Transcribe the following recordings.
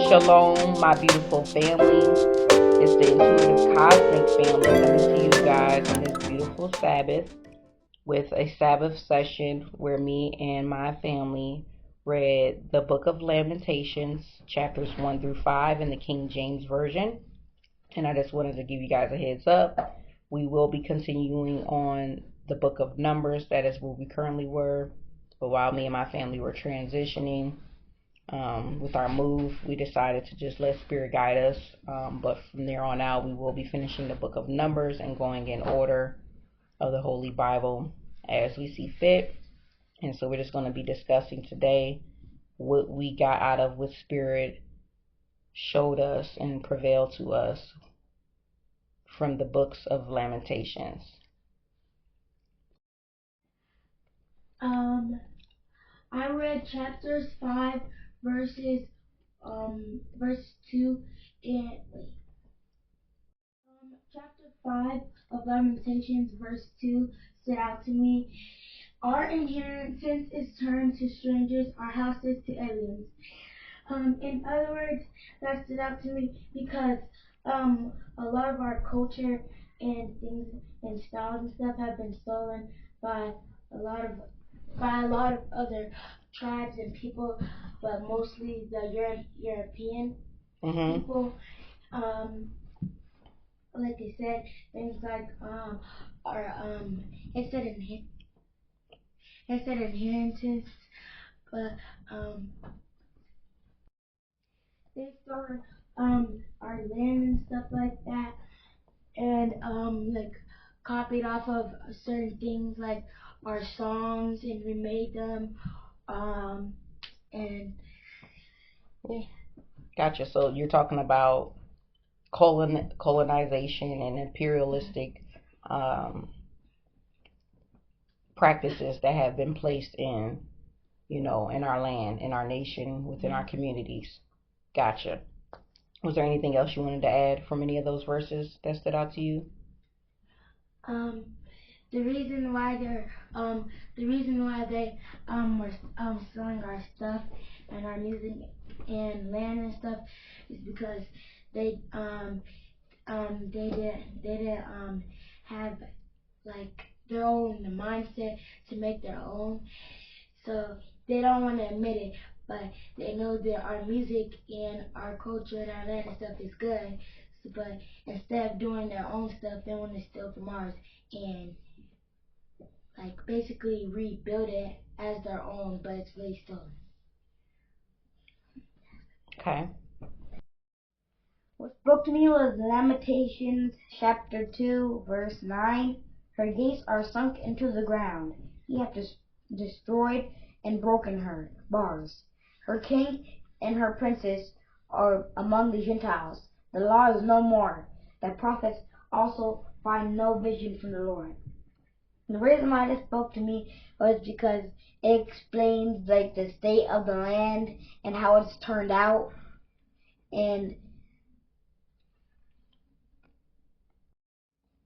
Shalom, my beautiful family. It's the Intuitive Cosmic family coming to you guys on this beautiful Sabbath with a Sabbath session where me and my family read the book of Lamentations, chapters 1 through 5 in the King James Version. And I just wanted to give you guys a heads up. We will be continuing on the book of Numbers. That is where we currently were. But while me and my family were transitioning, with our move, we decided to just let Spirit guide us. But from there on out, we will be finishing the book of Numbers and going in order of the Holy Bible as we see fit. And so we're just going to be discussing today what we got out of what Spirit showed us and prevailed to us from the books of Lamentations. I read chapters 5 verses verse 2 and chapter 5 of Lamentations verse 2 stood out to me. Our inheritance is turned to strangers, our houses to aliens. In other words, that stood out to me because a lot of our culture and things and styles and stuff have been stolen by a lot of other tribes and people, but mostly the European people. Like I said, things like our it said inheritance, but they stole our land and stuff like that, and like copied off of certain things like our songs and remade them, and Gotcha. So you're talking about colonization and imperialistic practices that have been placed in, in our land, in our nation, within our communities. Gotcha. Was there anything else you wanted to add from any of those verses that stood out to you? The reason why they were selling our stuff and our music and land and stuff is because they didn't have like their own mindset to make their own, so they don't want to admit it, but they know that our music and our culture and our land and stuff is good, but instead of doing their own stuff, they want to steal from ours and like basically rebuild it as their own, but it's really stolen. Okay. What spoke to me was Lamentations chapter 2 verse 9. Her gates are sunk into the ground. He hath destroyed and broken her bars. Her king and her princes are among the Gentiles. The law is no more. The prophets also find no vision from the Lord. The reason why this spoke to me was because it explains like the state of the land and how it's turned out, and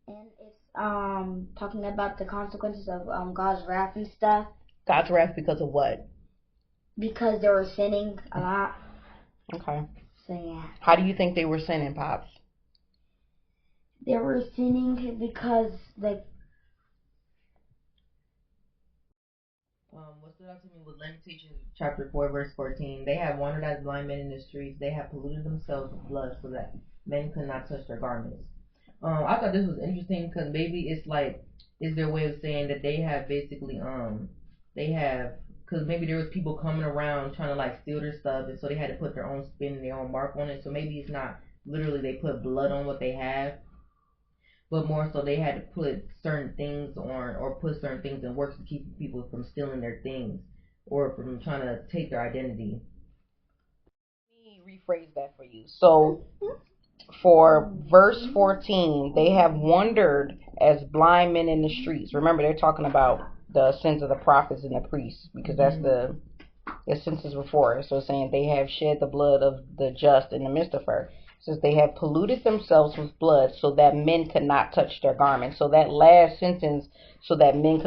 it's talking about the consequences of God's wrath and stuff. God's wrath because of what? Because they were sinning a lot. Okay. So yeah. How do you think they were sinning, Pops? They were sinning because like what stood out to me was Lamentations chapter 4 verse 14. They have wandered as blind men in the streets. They have polluted themselves with blood so that men could not touch their garments. I thought this was interesting because maybe it's their way of saying that they have basically because maybe there was people coming around trying to like steal their stuff, and so they had to put their own spin and their own mark on it. So maybe it's not literally they put blood on what they have, but more so they had to put certain things on or put certain things in works to keep people from stealing their things or from trying to take their identity. Let me rephrase that for you. So for verse 14, they have wandered as blind men in the streets. Remember, they're talking about the sins of the prophets and the priests, because that's the senses before. So it's saying they have shed the blood of the just in the midst of her. It says they have polluted themselves with blood so that men could not touch their garments. So that last sentence, so that men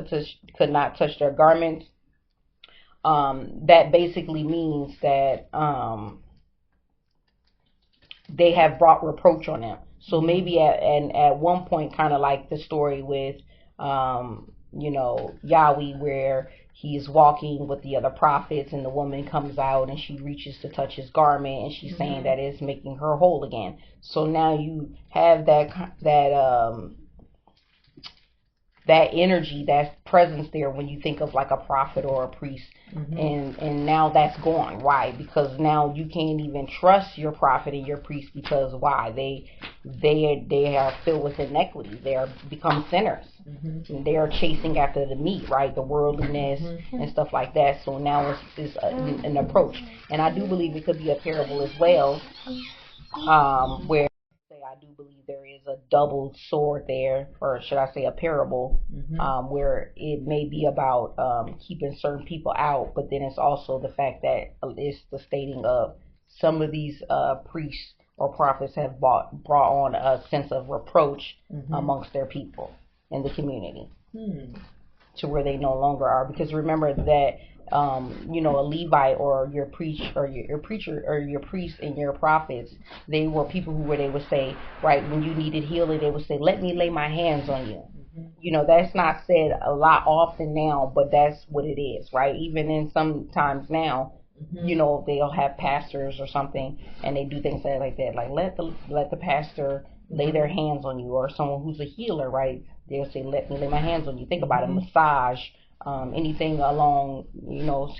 could not touch their garments, that basically means that they have brought reproach on them. So maybe at one point, kind of like the story with Yahweh, where he's walking with the other prophets and the woman comes out and she reaches to touch his garment and she's saying that it's making her whole again. So now you have that energy, that presence there when you think of like a prophet or a priest, and now that's gone. Why? Because now you can't even trust your prophet and your priest, because why? They are filled with inequity. They are become sinners. And they are chasing after the meat, right? The worldliness and stuff like that. So now it's an approach, and I do believe it could be a parable as well, where I do believe there is a double sword there, or should I say a parable, where it may be about keeping certain people out, but then it's also the fact that it's the stating of some of these priests or prophets have brought on a sense of reproach amongst their people in the community, to where they no longer are. Because remember that a Levite or your preacher or your priest and your prophets, they were people they would say, right, when you needed healing, they would say, let me lay my hands on you. That's not said a lot often now, but that's what it is, right? Even in sometimes now, they'll have pastors or something, and they do things like that, like let the pastor lay their hands on you, or someone who's a healer, right? They'll say, let me lay my hands on you. Think about it, massage, anything along,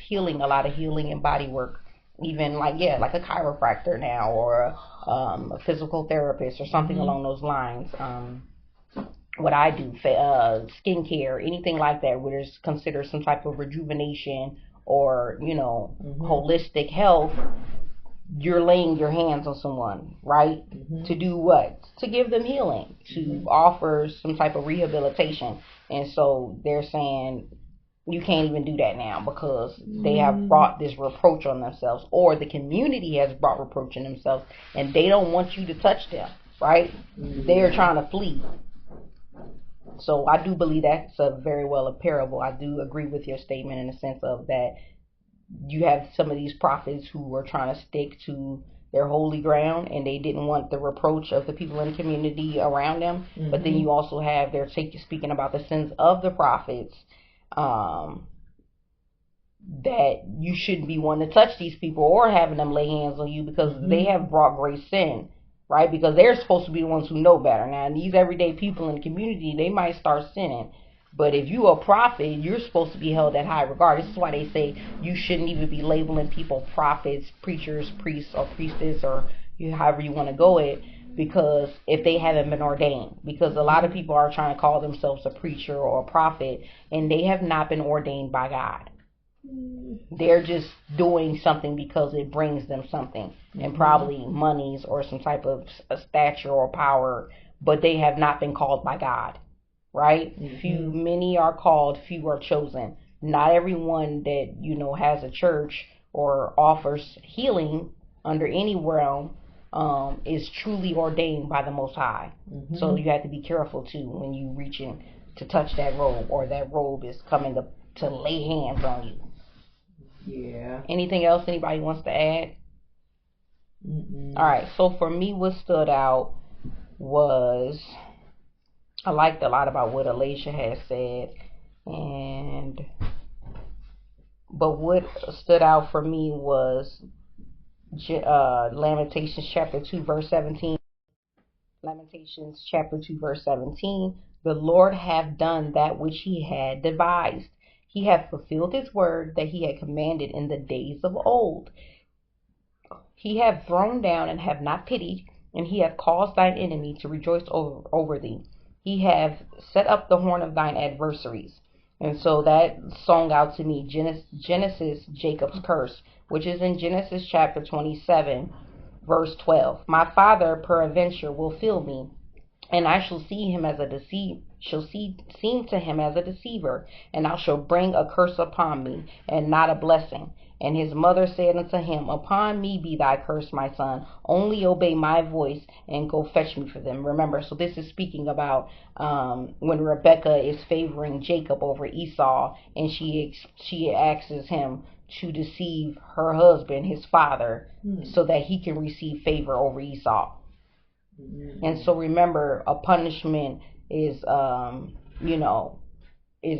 healing, a lot of healing and body work, even like a chiropractor now, or a physical therapist or something along those lines. What I do, skincare, anything like that, where there's considered some type of rejuvenation or holistic health. You're laying your hands on someone, right? To do what? To give them healing, to offer some type of rehabilitation. And so they're saying you can't even do that now, because they have brought this reproach on themselves, or the community has brought reproach on themselves, and they don't want you to touch them, right? They're trying to flee. So I do believe that's very well a parable. I do agree with your statement in the sense of that you have some of these prophets who were trying to stick to their holy ground, and they didn't want the reproach of the people in the community around them. But then you also have speaking about the sins of the prophets, that you shouldn't be wanting to touch these people or having them lay hands on you, because they have brought great sin, right? Because they're supposed to be the ones who know better. Now, these everyday people in the community, they might start sinning. But if you're a prophet, you're supposed to be held at high regard. This is why they say you shouldn't even be labeling people prophets, preachers, priests, or priestess, or however you want to go it, because if they haven't been ordained. Because a lot of people are trying to call themselves a preacher or a prophet, and they have not been ordained by God. They're just doing something because it brings them something, and probably monies or some type of stature or power, but they have not been called by God. Right? Many are called, few are chosen. Not everyone that has a church or offers healing under any realm is truly ordained by the Most High. So you have to be careful too when you reaching to touch that robe, or that robe is coming to lay hands on you. Yeah. Anything else anybody wants to add? All right. So for me, what stood out was, I liked a lot about what Alicia had said, but what stood out for me was Lamentations chapter 2 verse 17. Lamentations chapter 2 verse 17. The Lord hath done that which he had devised. He hath fulfilled his word that he had commanded in the days of old. He hath thrown down and have not pitied, and he hath caused thine enemy to rejoice over thee. He hath set up the horn of thine adversaries. And so that sung out to me Genesis, Jacob's curse, which is in Genesis chapter 27, verse 12. My father peradventure will fill me, and I shall seem to him as a deceiver, and I shall bring a curse upon me, and not a blessing. And his mother said unto him, upon me be thy curse, my son. Only obey my voice and go fetch me for them. Remember, so this is speaking about when Rebekah is favoring Jacob over Esau, and she asks him to deceive her husband, his father, so that he can receive favor over Esau. And so remember, a punishment is, is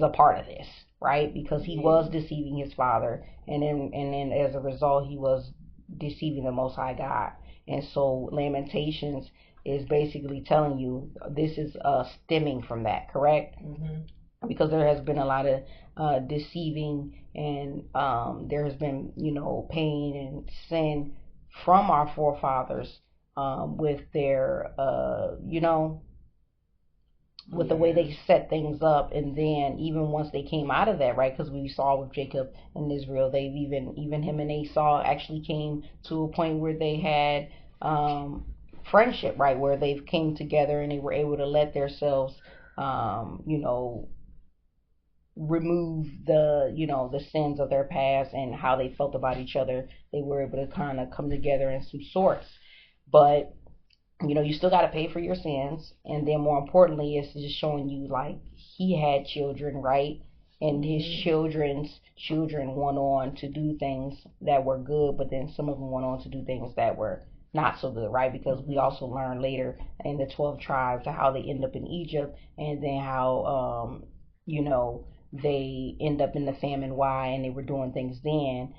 a part of this, right? Because he was deceiving his father, and then as a result, he was deceiving the Most High God. And so Lamentations is basically telling you this is stemming from that, correct? Because there has been a lot of deceiving, and there has been, pain and sin from our forefathers with their, with the way they set things up. And then even once they came out of that, right, because we saw with Jacob and Israel, they've even him and Esau actually came to a point where they had friendship, right, where they came together and they were able to let themselves remove the sins of their past and how they felt about each other. They were able to kind of come together in some sorts. But you still got to pay for your sins. And then more importantly, it's just showing you, like, he had children, right? And his children's children went on to do things that were good, but then some of them went on to do things that were not so good, right? Because we also learn later in the 12 tribes how they end up in Egypt, and then how, they end up in the famine. Why? And they were doing things then.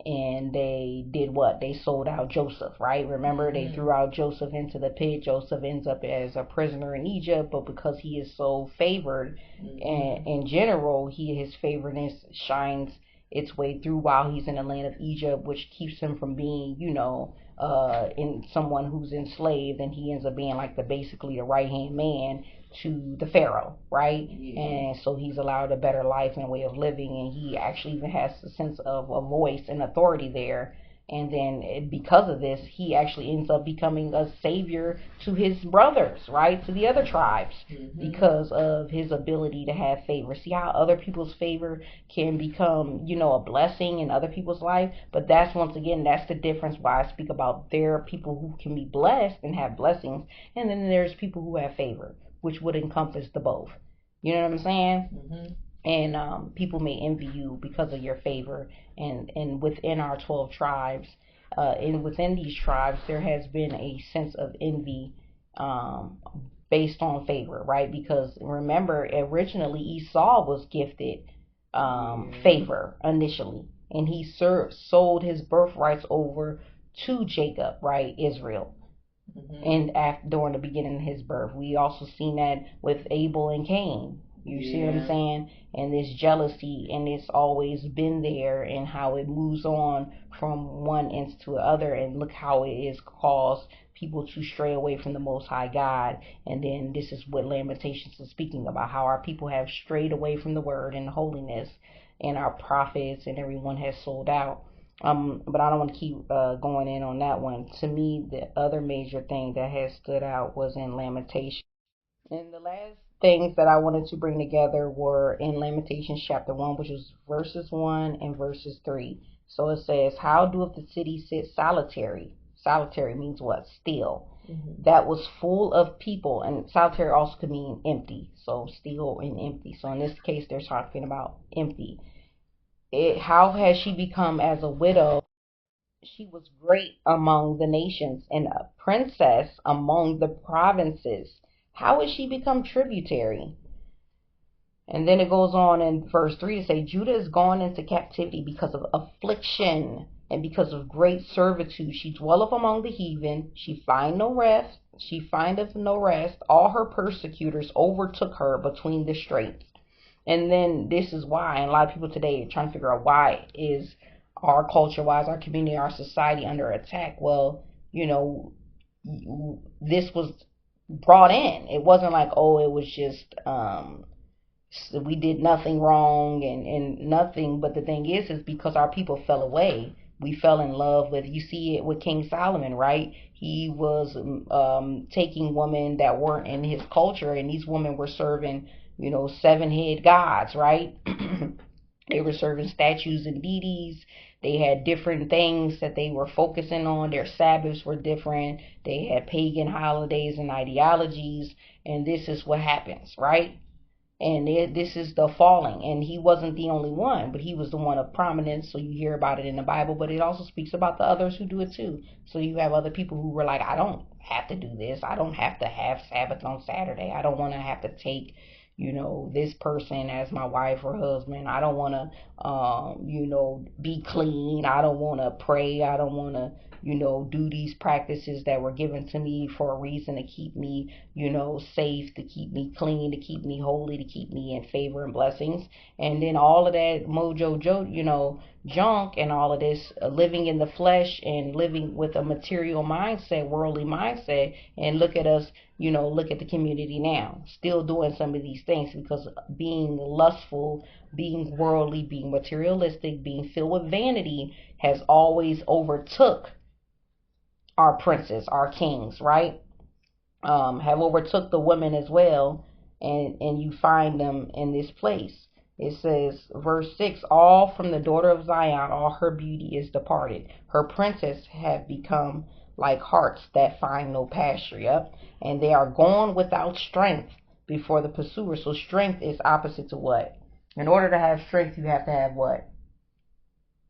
And they did what? They sold out Joseph, right? Remember, they threw out Joseph into the pit. Joseph ends up as a prisoner in Egypt, but because he is so favored, and in general, his favoredness shines its way through while he's in the land of Egypt, which keeps him from being, in someone who's enslaved, and he ends up being like basically the right hand man to the Pharaoh, right? And so he's allowed a better life and way of living, and he actually even has a sense of a voice and authority there. And then because of this, he actually ends up becoming a savior to his brothers, right? To the other tribes, because of his ability to have favor. See how other people's favor can become, a blessing in other people's life? But that's, once again, that's the difference why I speak about there are people who can be blessed and have blessings, and then there's people who have favor, which would encompass the both. You know what I'm saying? And people may envy you because of your favor. And within our 12 tribes, and within these tribes, there has been a sense of envy based on favor, right? Because remember, originally Esau was gifted favor initially, and he sold his birthrights over to Jacob, right, Israel. And during the beginning of his birth, we also seen that with Abel and Cain. You see what I'm saying? And this jealousy, and it's always been there, and how it moves on from one end to the other, and look how it has caused people to stray away from the Most High God. And then this is what Lamentations is speaking about, how our people have strayed away from the word and holiness, and our prophets and everyone has sold out. But I don't want to keep going in on that one. To me, the other major thing that has stood out was in Lamentations. And the last things that I wanted to bring together were in Lamentations chapter 1, which is verses 1 and verses 3. So it says, how doeth the city sit solitary? Solitary means what? Still. That was full of people. And solitary also could mean empty. So still and empty. So in this case, they're talking about empty. How has she become as a widow? She was great among the nations and a princess among the provinces. How has she become tributary? And then it goes on in verse 3 to say, Judah is gone into captivity because of affliction and because of great servitude. She dwelleth among the heathen. She findeth no rest. All her persecutors overtook her between the straits. And then this is why, and a lot of people today are trying to figure out, why is our culture, why is our community, our society under attack? Well, this was brought in. It wasn't like, it was just we did nothing wrong and nothing. But the thing is because our people fell away. We fell in love with, you see it with King Solomon, right? He was taking women that weren't in his culture, and these women were serving 7-head gods, right? They were serving statues and deities. They had different things that they were focusing on. Their Sabbaths were different. They had pagan holidays and ideologies. And this is what happens, right? And this is the falling, and he wasn't the only one, but he was the one of prominence, so you hear about it in the Bible. But it also speaks about the others who do it too. So you have other people who were like, I don't have to do this, I don't have to have Sabbath on Saturday, I don't want to have to take, this person as my wife or husband, I don't want to be clean, I don't want to pray, I don't want to do these practices that were given to me for a reason, to keep me, safe, to keep me clean, to keep me holy, to keep me in favor and blessings. And then all of that junk and all of this living in the flesh and living with a material mindset, worldly mindset. And look at us, look at the community now, still doing some of these things, because being lustful, being worldly, being materialistic, being filled with vanity has always overtook our princes, our kings, right? Have overtook the women as well, and you find them in this place. It says, verse 6, all from the daughter of Zion, all her beauty is departed. Her princes have become like harts that find no pasture. Yep. And they are gone without strength before the pursuer. So strength is opposite to what? In order to have strength, you have to have what?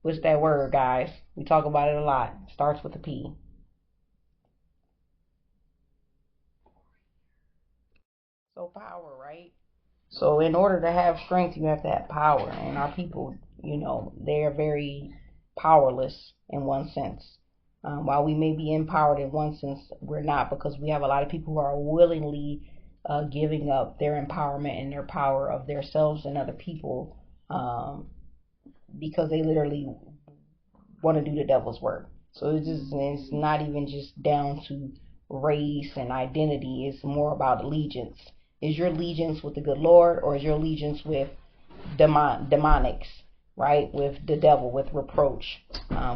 What's that word, guys? We talk about it a lot. It starts with a P. So power, right? So in order to have strength, you have to have power. And our people, they are very powerless in one sense. While we may be empowered in one sense, we're not, because we have a lot of people who are willingly giving up their empowerment and their power of themselves and other people, because they literally want to do the devil's work. So it's not even just down to race and identity. It's more about allegiance. Is your allegiance with the good Lord, or is your allegiance with demonics, right? With the devil, with reproach,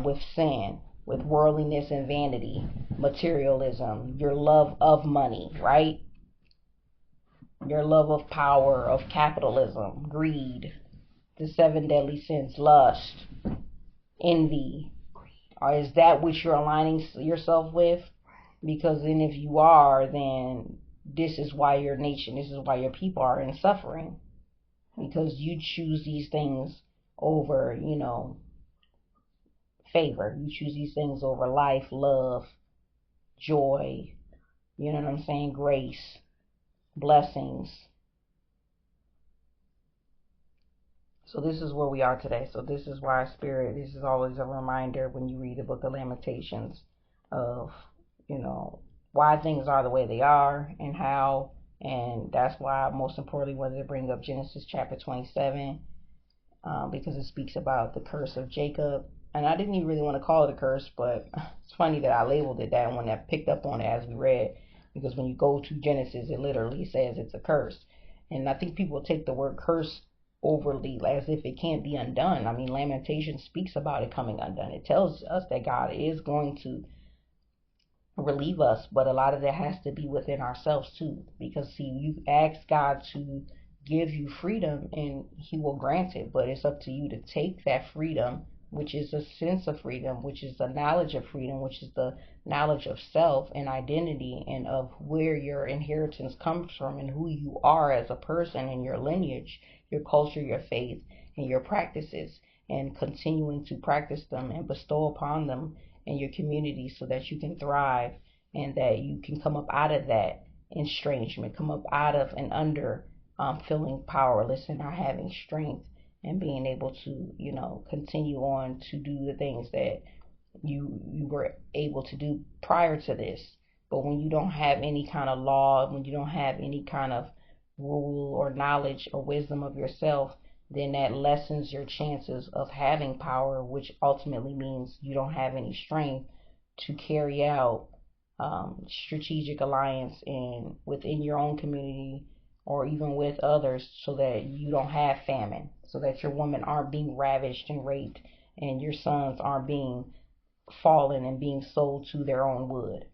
with sin, with worldliness and vanity, materialism, your love of money, right? Your love of power, of capitalism, greed, the 7 deadly sins, lust, envy. Or is that what you're aligning yourself with? Because then if you are, then this is why your nation, this is why your people are in suffering. Because you choose these things over, favor. You choose these things over life, love, joy, grace, blessings. So this is where we are today. So this is why Spirit, this is always a reminder when you read the book of Lamentations of, why things are the way they are and how. And that's why, most importantly, wanted to bring up Genesis chapter 27, because it speaks about the curse of Jacob. And I didn't even really want to call it a curse, but it's funny that I labeled it that when I picked up on it as we read, because when you go to Genesis, it literally says it's a curse. And I think people take the word curse overly as if it can't be undone. I mean, Lamentations speaks about it coming undone. It tells us that God is going to relieve us, but a lot of that has to be within ourselves too, because see, you ask God to give you freedom and he will grant it, but it's up to you to take that freedom, which is a sense of freedom, which is the knowledge of freedom, which is the knowledge of self and identity and of where your inheritance comes from and who you are as a person and your lineage, your culture, your faith, and your practices, and continuing to practice them and bestow upon them in your community so that you can thrive and that you can come up out of that estrangement, come up out of and under feeling powerless and not having strength, and being able to, continue on to do the things that you were able to do prior to this. But when you don't have any kind of law, when you don't have any kind of rule or knowledge or wisdom of yourself, then that lessens your chances of having power, which ultimately means you don't have any strength to carry out strategic alliance within your own community or even with others, so that you don't have famine, so that your women aren't being ravished and raped, and your sons aren't being fallen and being sold to their own wood.